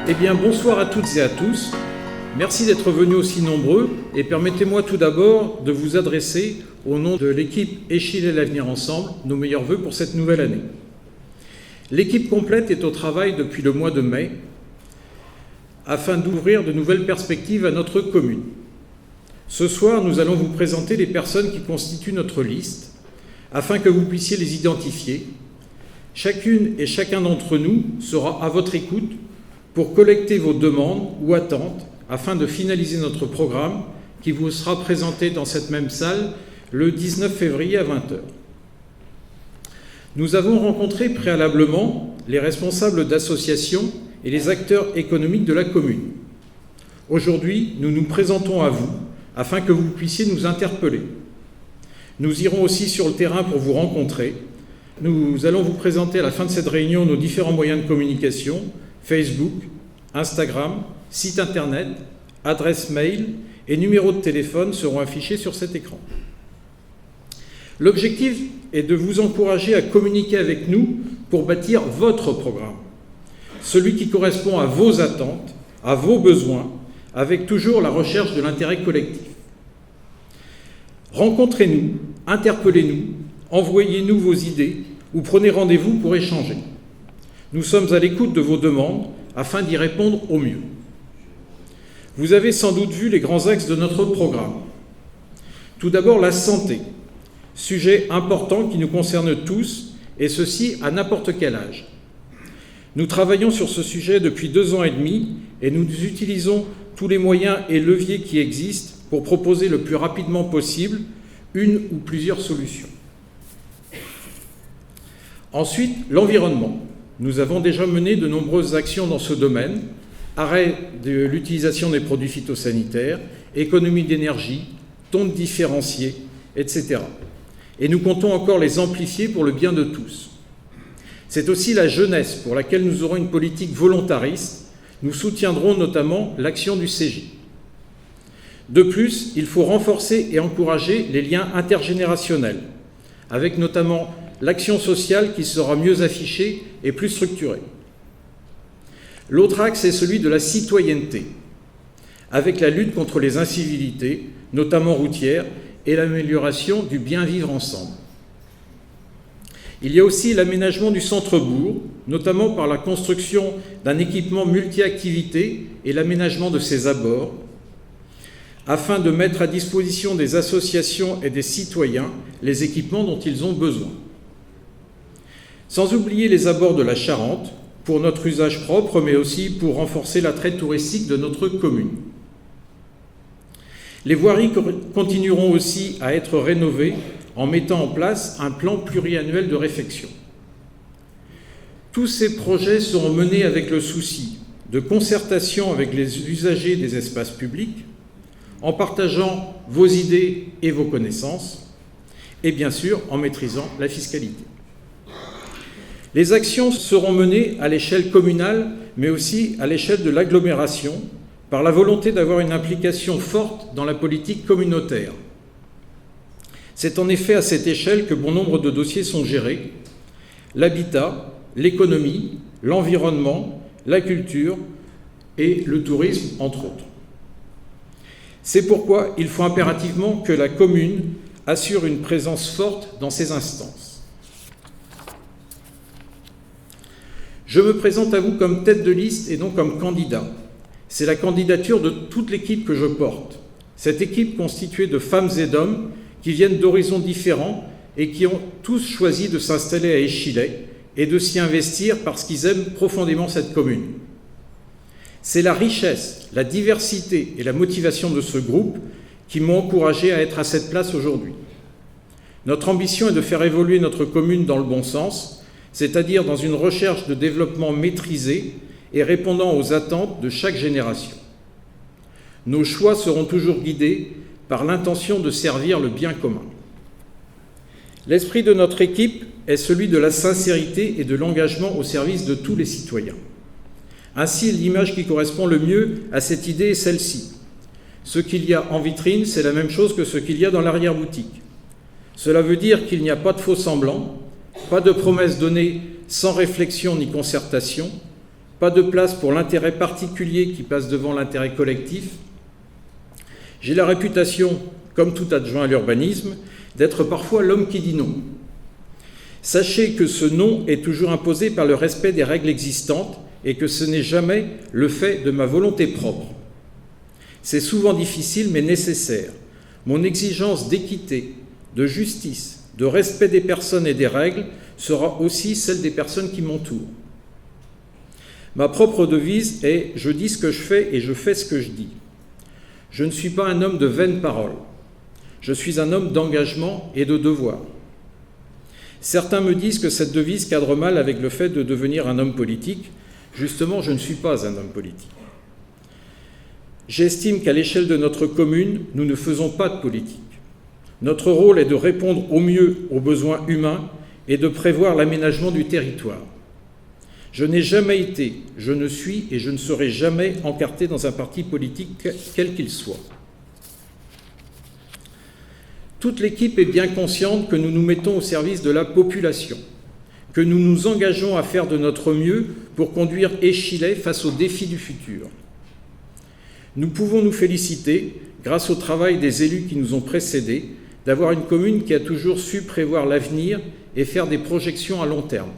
Eh bien, bonsoir à toutes et à tous. Merci d'être venus aussi nombreux et permettez-moi tout d'abord de vous adresser, au nom de l'équipe Échiller l'avenir ensemble, nos meilleurs vœux pour cette nouvelle année. L'équipe complète est au travail depuis le mois de mai afin d'ouvrir de nouvelles perspectives à notre commune. Ce soir, nous allons vous présenter les personnes qui constituent notre liste afin que vous puissiez les identifier. Chacune et chacun d'entre nous sera à votre écoute pour collecter vos demandes ou attentes afin de finaliser notre programme qui vous sera présenté dans cette même salle le 19 février à 20h. Nous avons rencontré préalablement les responsables d'associations et les acteurs économiques de la commune. Aujourd'hui, nous nous présentons à vous afin que vous puissiez nous interpeller. Nous irons aussi sur le terrain pour vous rencontrer. Nous allons vous présenter à la fin de cette réunion nos différents moyens de communication, Facebook, Instagram, site internet, adresse mail et numéro de téléphone seront affichés sur cet écran. L'objectif est de vous encourager à communiquer avec nous pour bâtir votre programme, celui qui correspond à vos attentes, à vos besoins, avec toujours la recherche de l'intérêt collectif. Rencontrez-nous, interpellez-nous, envoyez-nous vos idées ou prenez rendez-vous pour échanger. Nous sommes à l'écoute de vos demandes afin d'y répondre au mieux. Vous avez sans doute vu les grands axes de notre programme. Tout d'abord, la santé, sujet important qui nous concerne tous, et ceci à n'importe quel âge. Nous travaillons sur ce sujet depuis 2 ans et demi et nous utilisons tous les moyens et leviers qui existent pour proposer le plus rapidement possible une ou plusieurs solutions. Ensuite, l'environnement. Nous avons déjà mené de nombreuses actions dans ce domaine, arrêt de l'utilisation des produits phytosanitaires, économie d'énergie, tonte différenciée, etc. Et nous comptons encore les amplifier pour le bien de tous. C'est aussi la jeunesse pour laquelle nous aurons une politique volontariste. Nous soutiendrons notamment l'action du CJ. De plus, il faut renforcer et encourager les liens intergénérationnels, avec notamment l'action sociale qui sera mieux affichée et plus structurée. L'autre axe est celui de la citoyenneté, avec la lutte contre les incivilités, notamment routières, et l'amélioration du bien vivre ensemble. Il y a aussi l'aménagement du centre-bourg, notamment par la construction d'un équipement multi-activités et l'aménagement de ses abords, afin de mettre à disposition des associations et des citoyens les équipements dont ils ont besoin. Sans oublier les abords de la Charente, pour notre usage propre, mais aussi pour renforcer l'attrait touristique de notre commune. Les voiries continueront aussi à être rénovées en mettant en place un plan pluriannuel de réfection. Tous ces projets seront menés avec le souci de concertation avec les usagers des espaces publics, en partageant vos idées et vos connaissances, et bien sûr en maîtrisant la fiscalité. Les actions seront menées à l'échelle communale, mais aussi à l'échelle de l'agglomération, par la volonté d'avoir une implication forte dans la politique communautaire. C'est en effet à cette échelle que bon nombre de dossiers sont gérés: l'habitat, l'économie, l'environnement, la culture et le tourisme, entre autres. C'est pourquoi il faut impérativement que la commune assure une présence forte dans ces instances. Je me présente à vous comme tête de liste et non comme candidat. C'est la candidature de toute l'équipe que je porte. Cette équipe constituée de femmes et d'hommes qui viennent d'horizons différents et qui ont tous choisi de s'installer à Échillais et de s'y investir parce qu'ils aiment profondément cette commune. C'est la richesse, la diversité et la motivation de ce groupe qui m'ont encouragé à être à cette place aujourd'hui. Notre ambition est de faire évoluer notre commune dans le bon sens, c'est-à-dire dans une recherche de développement maîtrisée et répondant aux attentes de chaque génération. Nos choix seront toujours guidés par l'intention de servir le bien commun. L'esprit de notre équipe est celui de la sincérité et de l'engagement au service de tous les citoyens. Ainsi, l'image qui correspond le mieux à cette idée est celle-ci. Ce qu'il y a en vitrine, c'est la même chose que ce qu'il y a dans l'arrière-boutique. Cela veut dire qu'il n'y a pas de faux semblants, pas de promesses données sans réflexion ni concertation, pas de place pour l'intérêt particulier qui passe devant l'intérêt collectif. J'ai la réputation, comme tout adjoint à l'urbanisme, d'être parfois l'homme qui dit non. Sachez que ce non est toujours imposé par le respect des règles existantes et que ce n'est jamais le fait de ma volonté propre. C'est souvent difficile mais nécessaire. Mon exigence d'équité, de justice, de respect des personnes et des règles sera aussi celle des personnes qui m'entourent. Ma propre devise est « Je dis ce que je fais et je fais ce que je dis ». Je ne suis pas un homme de vaines paroles. Je suis un homme d'engagement et de devoir. Certains me disent que cette devise cadre mal avec le fait de devenir un homme politique. Justement, je ne suis pas un homme politique. J'estime qu'à l'échelle de notre commune, nous ne faisons pas de politique. Notre rôle est de répondre au mieux aux besoins humains et de prévoir l'aménagement du territoire. Je n'ai jamais été, je ne suis et je ne serai jamais encarté dans un parti politique quel qu'il soit. Toute l'équipe est bien consciente que nous nous mettons au service de la population, que nous nous engageons à faire de notre mieux pour conduire Échillais face aux défis du futur. Nous pouvons nous féliciter, grâce au travail des élus qui nous ont précédés, d'avoir une commune qui a toujours su prévoir l'avenir et faire des projections à long terme.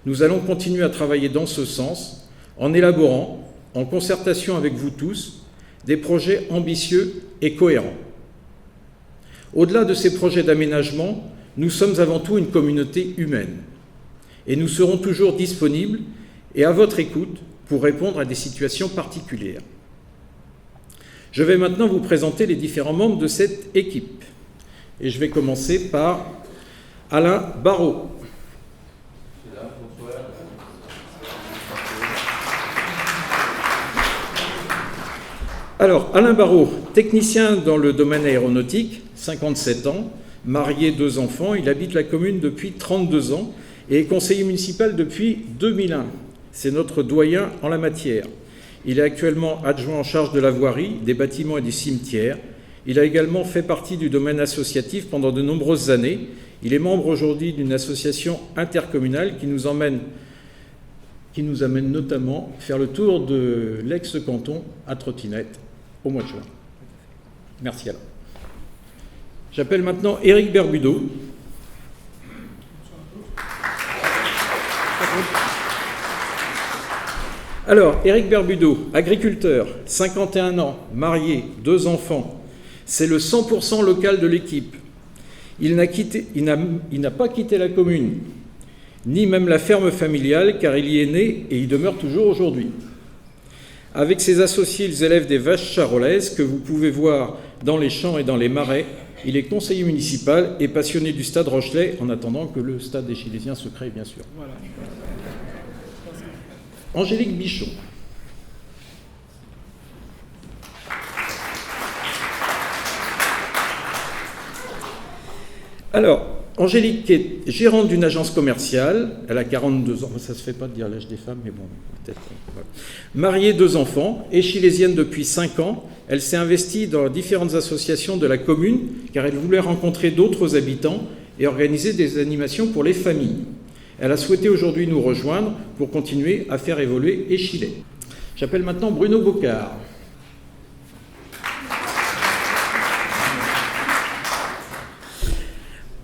Nous allons continuer à travailler dans ce sens, en élaborant, en concertation avec vous tous, des projets ambitieux et cohérents. Au-delà de ces projets d'aménagement, nous sommes avant tout une communauté humaine. Et nous serons toujours disponibles et à votre écoute pour répondre à des situations particulières. Je vais maintenant vous présenter les différents membres de cette équipe. Et je vais commencer par Alain Barraud. Alors, Alain Barraud, technicien dans le domaine aéronautique, 57 ans, marié, 2 enfants, il habite la commune depuis 32 ans et est conseiller municipal depuis 2001. C'est notre doyen en la matière. Il est actuellement adjoint en charge de la voirie, des bâtiments et des cimetières. Il a également fait partie du domaine associatif pendant de nombreuses années. Il est membre aujourd'hui d'une association intercommunale qui nous amène notamment faire le tour de l'ex-canton à trottinette au mois de juin. Merci Alain. J'appelle maintenant Éric Berbudeau. Alors, Éric Berbudeau, agriculteur, 51 ans, marié, 2 enfants. C'est le 100% local de l'équipe. Il n'a pas quitté la commune, ni même la ferme familiale, car il y est né et y demeure toujours aujourd'hui. Avec ses associés, ils élèvent des vaches charolaises que vous pouvez voir dans les champs et dans les marais. Il est conseiller municipal et passionné du stade Rochelais, en attendant que le stade des Chilésiens se crée, bien sûr. Voilà. Angélique Bichon. Alors, Angélique est gérante d'une agence commerciale, elle a 42 ans, ça ne se fait pas de dire l'âge des femmes, mais bon, peut-être. Voilà. Mariée, 2 enfants, échilésienne depuis 5 ans, elle s'est investie dans différentes associations de la commune, car elle voulait rencontrer d'autres habitants et organiser des animations pour les familles. Elle a souhaité aujourd'hui nous rejoindre pour continuer à faire évoluer Échillais. J'appelle maintenant Bruno Bocard.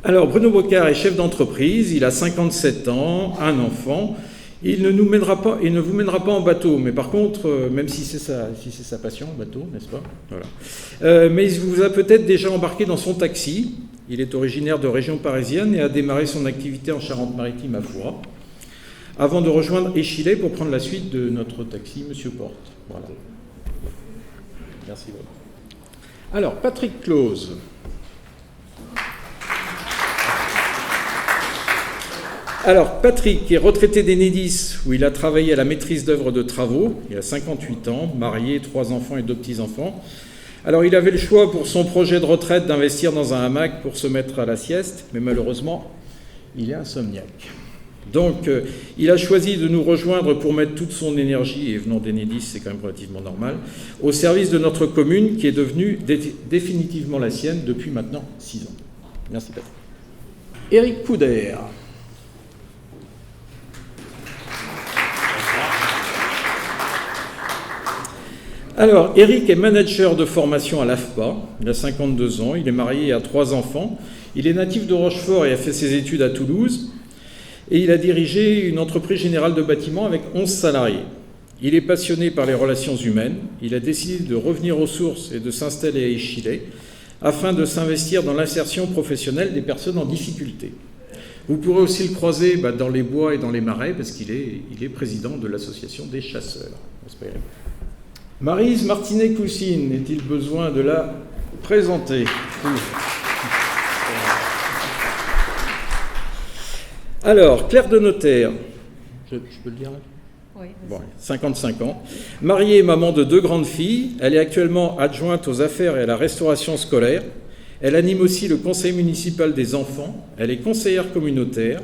Alors, Bruno Bocard est chef d'entreprise, il a 57 ans, un enfant. Il ne vous mènera pas en bateau, mais par contre, même si c'est sa passion, bateau, n'est-ce pas ? Voilà. Mais il vous a peut-être déjà embarqué dans son taxi. Il est originaire de région parisienne et a démarré son activité en Charente-Maritime à Foix, avant de rejoindre Échillais pour prendre la suite de notre taxi, Monsieur Porte. Voilà. Merci beaucoup. Alors, Patrick Clause. Alors, Patrick est retraité d'Enedis, où il a travaillé à la maîtrise d'œuvre de travaux. Il a 58 ans, marié, 3 enfants et 2 petits-enfants. Alors, il avait le choix pour son projet de retraite d'investir dans un hamac pour se mettre à la sieste, mais malheureusement, il est insomniaque. Donc, il a choisi de nous rejoindre pour mettre toute son énergie, et venant d'Enedis, c'est quand même relativement normal, au service de notre commune, qui est devenue définitivement la sienne depuis maintenant 6 ans. Merci, Patrick. Éric Couder. Alors, Eric est manager de formation à l'AFPA, il a 52 ans, il est marié et a 3 enfants, il est natif de Rochefort et a fait ses études à Toulouse, et il a dirigé une entreprise générale de bâtiment avec 11 salariés. Il est passionné par les relations humaines, il a décidé de revenir aux sources et de s'installer à Échillais afin de s'investir dans l'insertion professionnelle des personnes en difficulté. Vous pourrez aussi le croiser dans les bois et dans les marais parce qu'il est président de l'association des chasseurs. Maryse Martinet-Coussine, est-il besoin de la présenter? Alors, Claire de Notaire, je peux le dire là? Oui. Bon, 55 ans, mariée et maman de 2 grandes filles, elle est actuellement adjointe aux affaires et à la restauration scolaire. Elle anime aussi le conseil municipal des enfants, elle est conseillère communautaire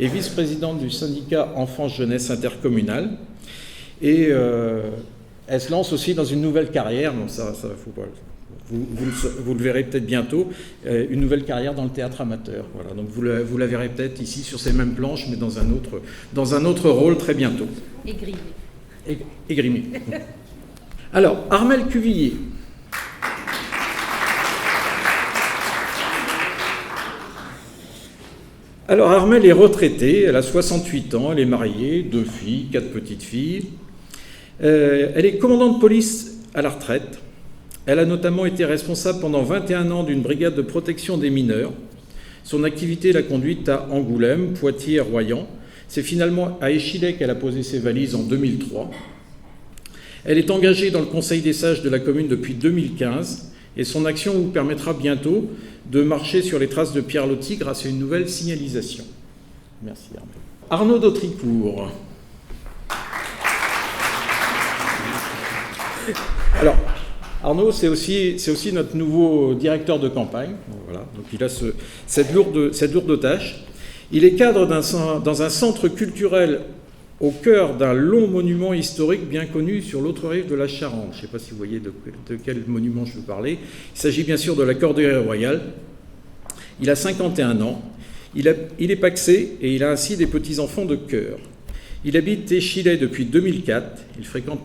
et vice-présidente du syndicat Enfance-Jeunesse intercommunal. Et elle se lance aussi dans une nouvelle carrière, bon, ça faut pas, vous le verrez peut-être bientôt, une nouvelle carrière dans le théâtre amateur. Voilà, donc vous la verrez peut-être ici sur ces mêmes planches, mais dans un autre rôle très bientôt. Et grimé. Alors, Armelle Cuvillier. Alors, Armelle est retraitée, elle a 68 ans, elle est mariée, 2 filles, 4 petites filles. Elle est commandante de police à la retraite. Elle a notamment été responsable pendant 21 ans d'une brigade de protection des mineurs. Son activité l'a conduite à Angoulême, Poitiers, Royan. C'est finalement à Échillais qu'elle a posé ses valises en 2003. Elle est engagée dans le Conseil des sages de la commune depuis 2015 et son action vous permettra bientôt de marcher sur les traces de Pierre Loti grâce à une nouvelle signalisation. Merci Arnaud. Arnaud d'Autricourt. Alors, Arnaud, c'est aussi notre nouveau directeur de campagne. Voilà. Donc il a cette lourde tâche. Il est cadre dans un centre culturel au cœur d'un long monument historique bien connu sur l'autre rive de la Charente. Je ne sais pas si vous voyez de quel monument je veux parler. Il s'agit bien sûr de la Cordillère royale. Il a 51 ans. Il est pacsé et il a ainsi des petits-enfants de cœur. Il habite Échillais depuis 2004. Il fréquente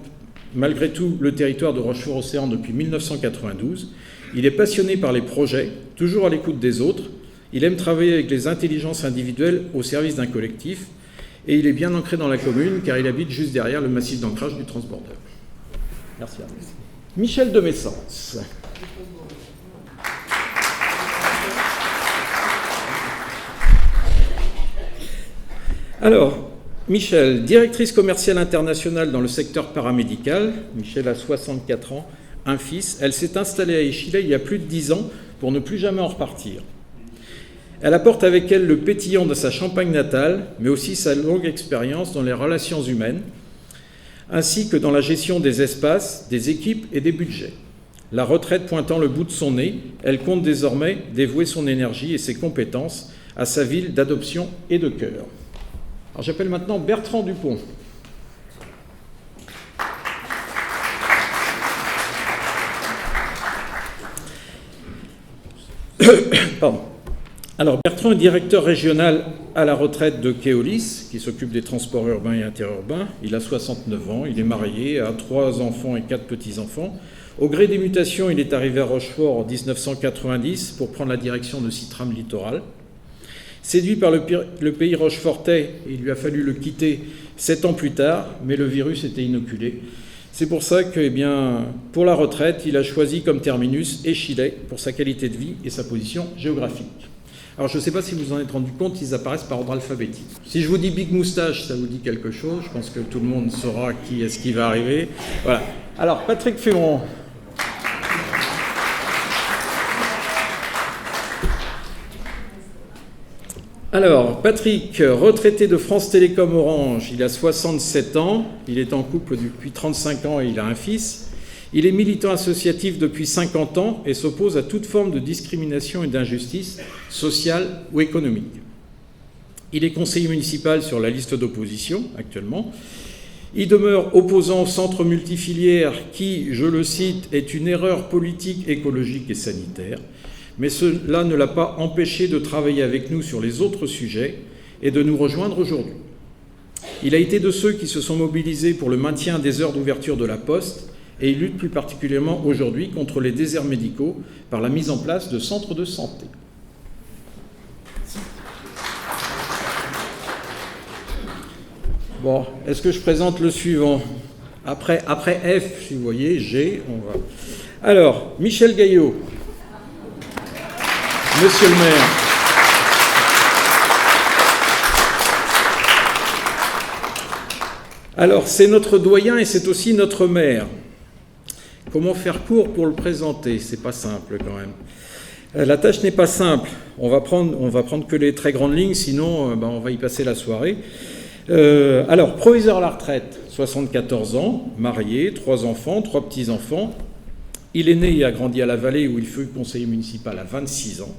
malgré tout le territoire de Rochefort-Océan depuis 1992. Il est passionné par les projets, toujours à l'écoute des autres. Il aime travailler avec les intelligences individuelles au service d'un collectif. Et il est bien ancré dans la commune car il habite juste derrière le massif d'ancrage du transbordeur. Merci à vous. Michel de Messence. Alors, Michel, directrice commerciale internationale dans le secteur paramédical. Michel a 64 ans, un fils. Elle s'est installée à Échillais il y a plus de 10 ans pour ne plus jamais en repartir. Elle apporte avec elle le pétillant de sa Champagne natale, mais aussi sa longue expérience dans les relations humaines, ainsi que dans la gestion des espaces, des équipes et des budgets. La retraite pointant le bout de son nez, elle compte désormais dévouer son énergie et ses compétences à sa ville d'adoption et de cœur. Alors j'appelle maintenant Bertrand Dupont. Pardon. Alors Bertrand est directeur régional à la retraite de Keolis, qui s'occupe des transports urbains et interurbains. Il a 69 ans, il est marié, a 3 enfants et 4 petits-enfants. Au gré des mutations, il est arrivé à Rochefort en 1990 pour prendre la direction de Citram Littoral. Séduit par le pays rochefortais, il lui a fallu le quitter 7 ans plus tard, mais le virus était inoculé. C'est pour ça que, pour la retraite, il a choisi comme terminus Échillais pour sa qualité de vie et sa position géographique. Alors, je ne sais pas si vous en êtes rendu compte, ils apparaissent par ordre alphabétique. Si je vous dis Big Moustache, ça vous dit quelque chose. Je pense que tout le monde saura qui est-ce qui va arriver. Voilà. Alors, Patrick Féron. Alors, Patrick, retraité de France Télécom Orange, il a 67 ans, il est en couple depuis 35 ans et il a un fils. Il est militant associatif depuis 50 ans et s'oppose à toute forme de discrimination et d'injustice sociale ou économique. Il est conseiller municipal sur la liste d'opposition actuellement. Il demeure opposant au centre multifilière qui, je le cite, est une erreur politique, écologique et sanitaire. Mais cela ne l'a pas empêché de travailler avec nous sur les autres sujets et de nous rejoindre aujourd'hui. Il a été de ceux qui se sont mobilisés pour le maintien des heures d'ouverture de la Poste et il lutte plus particulièrement aujourd'hui contre les déserts médicaux par la mise en place de centres de santé. Bon, est-ce que je présente le suivant ? Après F, si vous voyez, G, on va... Alors, Michel Gaillot, Monsieur le maire. Alors, c'est notre doyen et c'est aussi notre maire. Comment faire court pour le présenter ? C'est pas simple quand même. La tâche n'est pas simple. On va prendre que les très grandes lignes, sinon on va y passer la soirée. Alors, proviseur à la retraite, 74 ans, marié, 3 enfants, 3 petits-enfants. Il est né et a grandi à la Vallée où il fut conseiller municipal à 26 ans.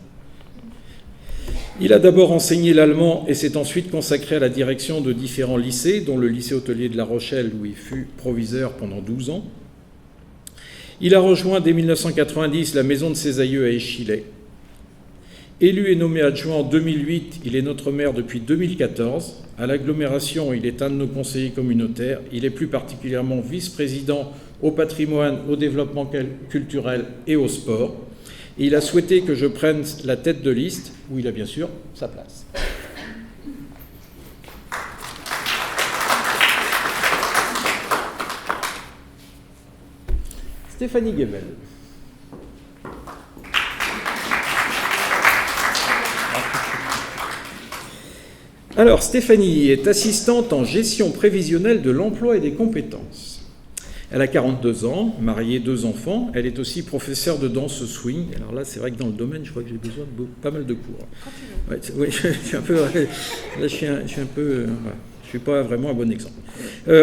Il a d'abord enseigné l'allemand et s'est ensuite consacré à la direction de différents lycées, dont le lycée hôtelier de La Rochelle où il fut proviseur pendant 12 ans. Il a rejoint dès 1990 la maison de ses aïeux à Échillais. Élu et nommé adjoint en 2008, il est notre maire depuis 2014. À l'agglomération, il est un de nos conseillers communautaires. Il est plus particulièrement vice-président au patrimoine, au développement culturel et au sport. Et il a souhaité que je prenne la tête de liste, où il a bien sûr sa place. Stéphanie Guével. Alors, Stéphanie est assistante en gestion prévisionnelle de l'emploi et des compétences. Elle a 42 ans, mariée, 2 enfants. Elle est aussi professeure de danse swing. Alors là, c'est vrai que dans le domaine, je crois que j'ai besoin de pas mal de cours. Ouais, oui, je suis un peu... Là, je suis pas vraiment un bon exemple.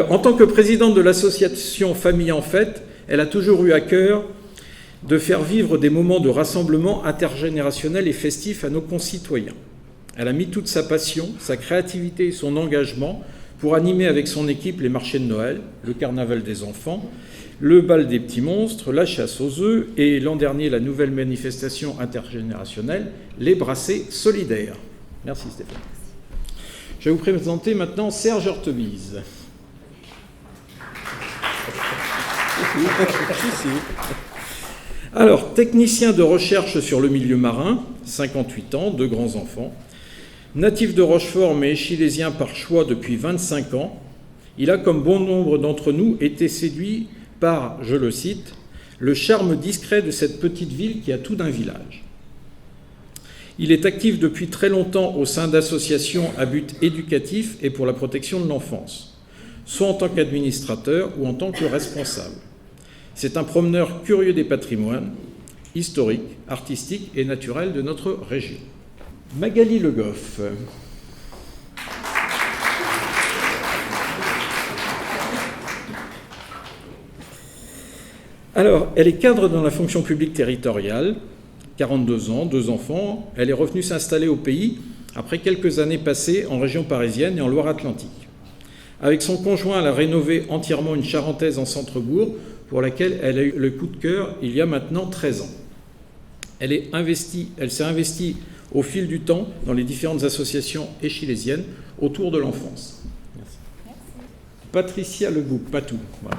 En tant que présidente de l'association Famille en Fête, elle a toujours eu à cœur de faire vivre des moments de rassemblement intergénérationnel et festifs à nos concitoyens. Elle a mis toute sa passion, sa créativité et son engagement pour animer avec son équipe les marchés de Noël, le carnaval des enfants, le bal des petits monstres, la chasse aux œufs et l'an dernier la nouvelle manifestation intergénérationnelle, les brassées solidaires. Merci Stéphane. Je vais vous présenter maintenant Serge Hortebise. Alors, technicien de recherche sur le milieu marin, 58 ans, 2 grands-enfants. Natif de Rochefort, mais échillésien par choix depuis 25 ans, il a, comme bon nombre d'entre nous, été séduit par, je le cite, le charme discret de cette petite ville qui a tout d'un village. Il est actif depuis très longtemps au sein d'associations à but éducatif et pour la protection de l'enfance, soit en tant qu'administrateur ou en tant que responsable. C'est un promeneur curieux des patrimoines, historiques, artistiques et naturels de notre région. Magali Le Goff. Alors, elle est cadre dans la fonction publique territoriale, 42 ans, 2 enfants. Elle est revenue s'installer au pays après quelques années passées en région parisienne et en Loire-Atlantique. Avec son conjoint, elle a rénové entièrement une Charentaise en centre-bourg pour laquelle elle a eu le coup de cœur il y a maintenant 13 ans. Elle s'est investie au fil du temps dans les différentes associations échillésiennes autour de l'enfance. Merci. Patricia Legoup, Patou. Voilà.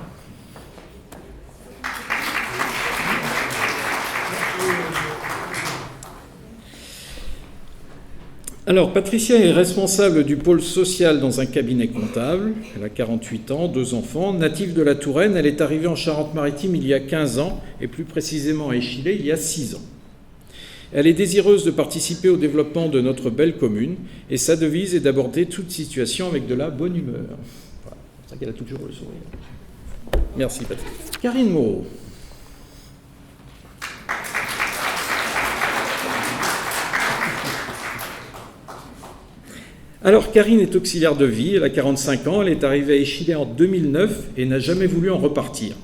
Alors, Patricia est responsable du pôle social dans un cabinet comptable. Elle a 48 ans, 2 enfants. Native de la Touraine, elle est arrivée en Charente-Maritime il y a 15 ans, et plus précisément à Échillais il y a 6 ans. Elle est désireuse de participer au développement de notre belle commune, et sa devise est d'aborder toute situation avec de la bonne humeur. Voilà. C'est ça qu'elle a toujours le sourire. Merci, Patricia. Karine Moreau. Alors, Karine est auxiliaire de vie, elle a 45 ans, elle est arrivée à Échillais en 2009 et n'a jamais voulu en repartir.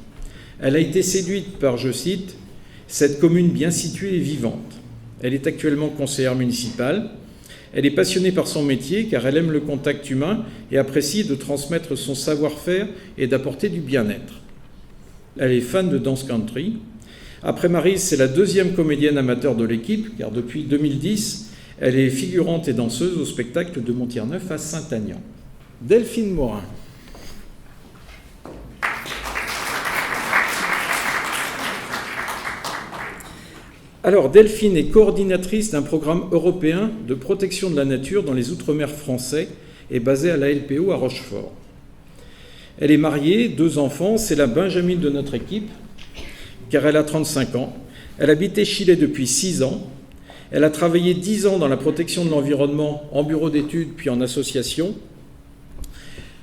Elle a été séduite par, je cite, « cette commune bien située et vivante ». Elle est actuellement conseillère municipale. Elle est passionnée par son métier car elle aime le contact humain et apprécie de transmettre son savoir-faire et d'apporter du bien-être. Elle est fan de dance country. Après Maryse, c'est la 2e comédienne amateur de l'équipe car depuis 2010, elle est figurante et danseuse au spectacle de Montier-Neuf à Saint-Aignan. Delphine Morin. Alors, Delphine est coordinatrice d'un programme européen de protection de la nature dans les Outre-mer français et basée à la LPO à Rochefort. Elle est mariée, 2 enfants, c'est la Benjamine de notre équipe, car elle a 35 ans. Elle habite Échillais depuis 6 ans. Elle a travaillé 10 ans dans la protection de l'environnement en bureau d'études puis en association,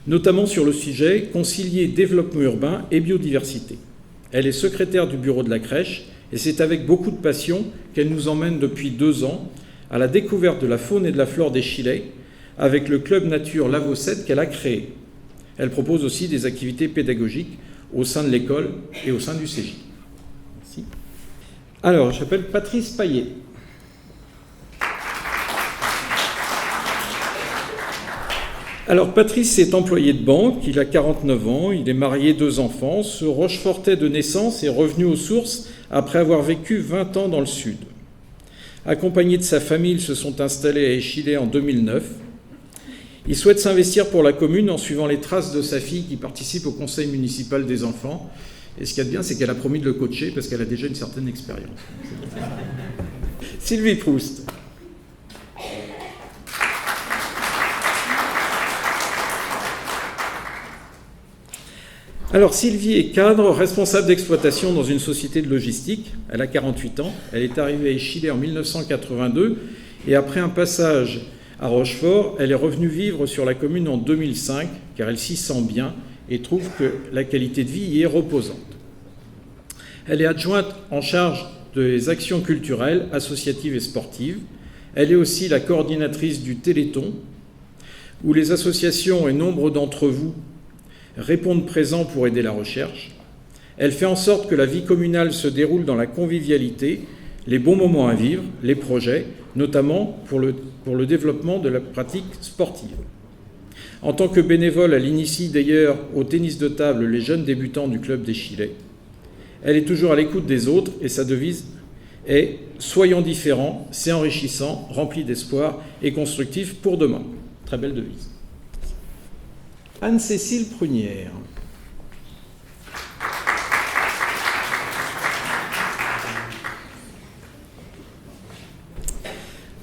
notamment sur le sujet concilier développement urbain et biodiversité. Elle est secrétaire du bureau de la crèche et c'est avec beaucoup de passion qu'elle nous emmène depuis 2 ans à la découverte de la faune et de la flore d'Échillais avec le club nature Lavocette qu'elle a créé. Elle propose aussi des activités pédagogiques au sein de l'école et au sein du CJ. Merci. Alors, je m'appelle Patrice Paillet. Alors, Patrice est employé de banque, il a 49 ans, il est marié, 2 enfants. Ce Rochefortais de naissance est revenu aux sources après avoir vécu 20 ans dans le sud. Accompagné de sa famille, ils se sont installés à Échillais en 2009. Il souhaite s'investir pour la commune en suivant les traces de sa fille qui participe au conseil municipal des enfants. Et ce qu'il y a de bien, c'est qu'elle a promis de le coacher parce qu'elle a déjà une certaine expérience. Sylvie Proust. Alors Sylvie est cadre, responsable d'exploitation dans une société de logistique. Elle a 48 ans. Elle est arrivée à Échillais en 1982 et après un passage à Rochefort, elle est revenue vivre sur la commune en 2005 car elle s'y sent bien et trouve que la qualité de vie y est reposante. Elle est adjointe en charge des actions culturelles, associatives et sportives. Elle est aussi la coordinatrice du Téléthon, où les associations et nombre d'entre vous répondent présents pour aider la recherche. Elle fait en sorte que la vie communale se déroule dans la convivialité, les bons moments à vivre, les projets, notamment pour le développement de la pratique sportive. En tant que bénévole, elle initie d'ailleurs au tennis de table les jeunes débutants du club d'Échillais. Elle est toujours à l'écoute des autres et sa devise est « Soyons différents, c'est enrichissant, rempli d'espoir et constructif pour demain ». Très belle devise. Anne-Cécile Prunière.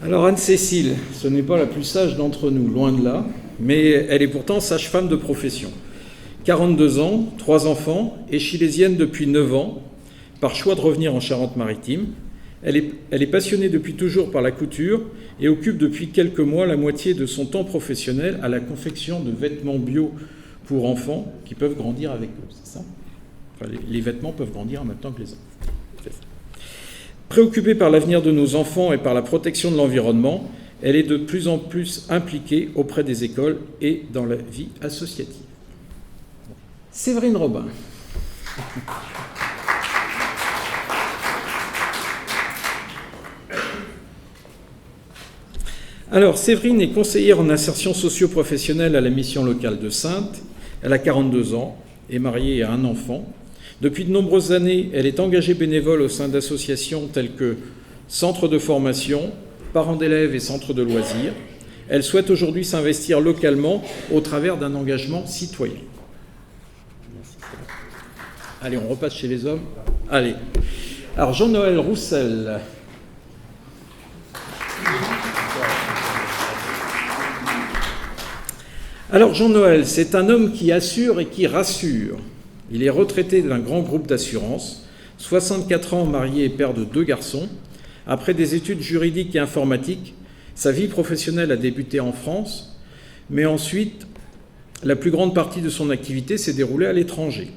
Alors Anne-Cécile, ce n'est pas la plus sage d'entre nous, loin de là, mais elle est pourtant sage-femme de profession. 42 ans, 3 enfants, échillésienne depuis 9 ans, par choix de revenir en Charente-Maritime. Elle est passionnée depuis toujours par la couture et occupe depuis quelques mois la moitié de son temps professionnel à la confection de vêtements bio pour enfants qui peuvent grandir avec eux, c'est ça ? Enfin, les vêtements peuvent grandir en même temps que les enfants. Préoccupée par l'avenir de nos enfants et par la protection de l'environnement, elle est de plus en plus impliquée auprès des écoles et dans la vie associative. Séverine Robin. Alors, Séverine est conseillère en insertion socio-professionnelle à la mission locale de Saintes. Elle a 42 ans, est mariée et a un enfant. Depuis de nombreuses années, elle est engagée bénévole au sein d'associations telles que Centre de formation, Parents d'élèves et Centre de loisirs. Elle souhaite aujourd'hui s'investir localement au travers d'un engagement citoyen. Allez, on repasse chez les hommes. Allez. Alors, Jean-Noël Roussel. Alors Jean-Noël, c'est un homme qui assure et qui rassure. Il est retraité d'un grand groupe d'assurance, 64 ans, marié et père de 2 garçons. Après des études juridiques et informatiques, sa vie professionnelle a débuté en France, mais ensuite, la plus grande partie de son activité s'est déroulée à l'étranger.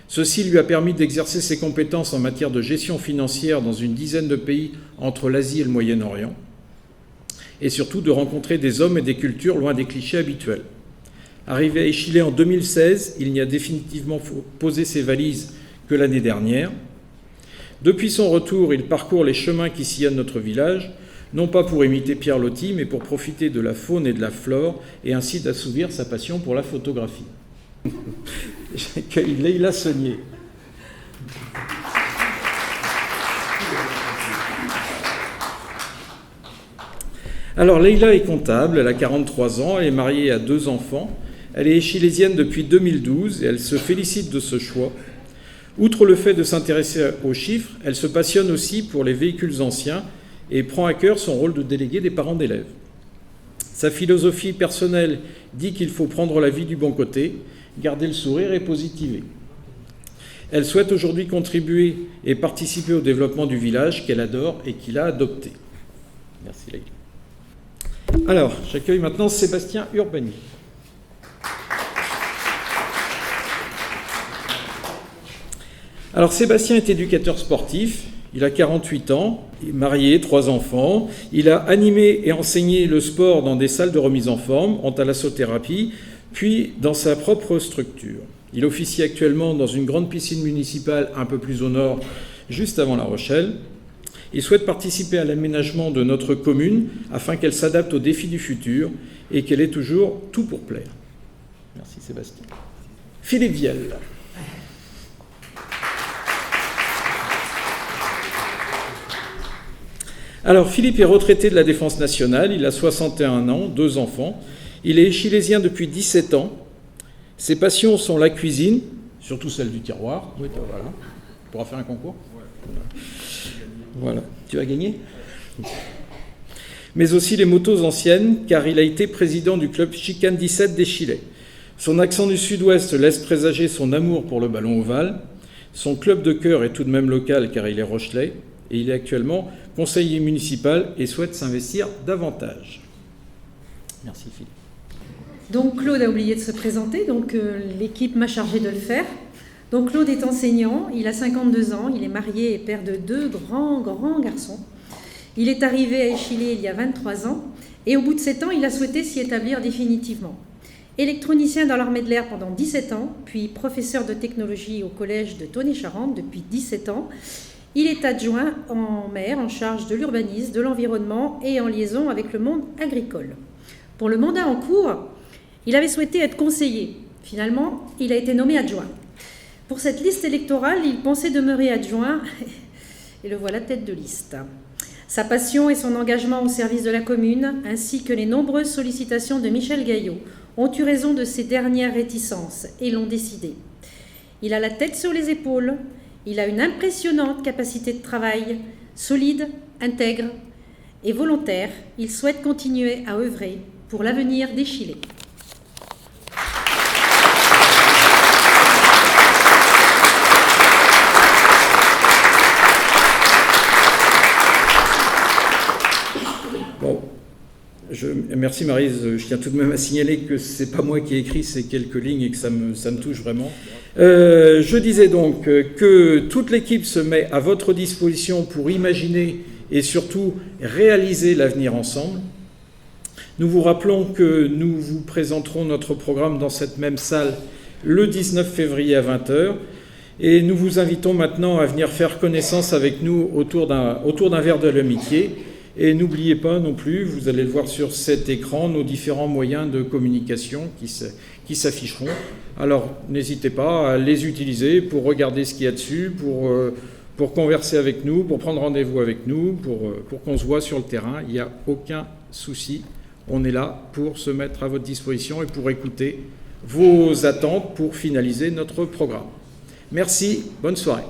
Ceci lui a permis d'exercer ses compétences en matière de gestion financière dans une dizaine de pays entre l'Asie et le Moyen-Orient, et surtout de rencontrer des hommes et des cultures loin des clichés habituels. Arrivé à Échillais en 2016, il n'y a définitivement posé ses valises que l'année dernière. Depuis son retour, il parcourt les chemins qui sillonnent notre village, non pas pour imiter Pierre Loti, mais pour profiter de la faune et de la flore, et ainsi d'assouvir sa passion pour la photographie. J'accueille Leïla Saunier. Alors Leïla est comptable, elle a 43 ans, elle est mariée à 2 enfants, elle est échillésienne depuis 2012 et elle se félicite de ce choix. Outre le fait de s'intéresser aux chiffres, elle se passionne aussi pour les véhicules anciens et prend à cœur son rôle de déléguée des parents d'élèves. Sa philosophie personnelle dit qu'il faut prendre la vie du bon côté, garder le sourire et positiver. Elle souhaite aujourd'hui contribuer et participer au développement du village qu'elle adore et qu'il a adopté. Merci Leïla. Alors, j'accueille maintenant Sébastien Urbani. Alors Sébastien est éducateur sportif, il a 48 ans, il est marié, 3 enfants, il a animé et enseigné le sport dans des salles de remise en forme, en thalassothérapie, puis dans sa propre structure. Il officie actuellement dans une grande piscine municipale un peu plus au nord, juste avant La Rochelle. Il souhaite participer à l'aménagement de notre commune afin qu'elle s'adapte aux défis du futur et qu'elle ait toujours tout pour plaire. Merci Sébastien. Philippe Viel. Alors, Philippe est retraité de la Défense nationale, il a 61 ans, 2 enfants. Il est échillésien depuis 17 ans. Ses passions sont la cuisine, surtout celle du tiroir. Oui, voilà. On pourra faire un concours. Voilà. Tu vas gagner. Mais aussi les motos anciennes, car il a été président du club Chicane 17 d'Échillais. Son accent du sud-ouest laisse présager son amour pour le ballon ovale. Son club de cœur est tout de même local, car il est rochelais. Et il est actuellement conseiller municipal et souhaite s'investir davantage. Merci Philippe. Donc Claude a oublié de se présenter, donc l'équipe m'a chargé de le faire. Donc Claude est enseignant, il a 52 ans, il est marié et père de 2 grands garçons. Il est arrivé à Échillais il y a 23 ans et au bout de 7 ans, il a souhaité s'y établir définitivement. Électronicien dans l'armée de l'air pendant 17 ans, puis professeur de technologie au collège de Tonnet-Charente depuis 17 ans. Il est adjoint en maire en charge de l'urbanisme, de l'environnement et en liaison avec le monde agricole. Pour le mandat en cours, il avait souhaité être conseiller. Finalement, il a été nommé adjoint. Pour cette liste électorale, il pensait demeurer adjoint et le voilà tête de liste. Sa passion et son engagement au service de la commune, ainsi que les nombreuses sollicitations de Michel Gaillot, ont eu raison de ses dernières réticences et l'ont décidé. Il a la tête sur les épaules. Il a une impressionnante capacité de travail, solide, intègre et volontaire. Il souhaite continuer à œuvrer pour l'avenir d'Échillais. Bon, merci Maryse, je tiens tout de même à signaler que ce n'est pas moi qui ai écrit ces quelques lignes et que ça me touche vraiment. Je disais donc que toute l'équipe se met à votre disposition pour imaginer et surtout réaliser l'avenir ensemble. Nous vous rappelons que nous vous présenterons notre programme dans cette même salle le 19 février à 20h et nous vous invitons maintenant à venir faire connaissance avec nous autour d'un verre de l'amitié. Et n'oubliez pas non plus, vous allez le voir sur cet écran, nos différents moyens de communication qui s'afficheront. Alors n'hésitez pas à les utiliser pour regarder ce qu'il y a dessus, pour converser avec nous, pour prendre rendez-vous avec nous, pour qu'on se voit sur le terrain. Il n'y a aucun souci. On est là pour se mettre à votre disposition et pour écouter vos attentes pour finaliser notre programme. Merci, bonne soirée.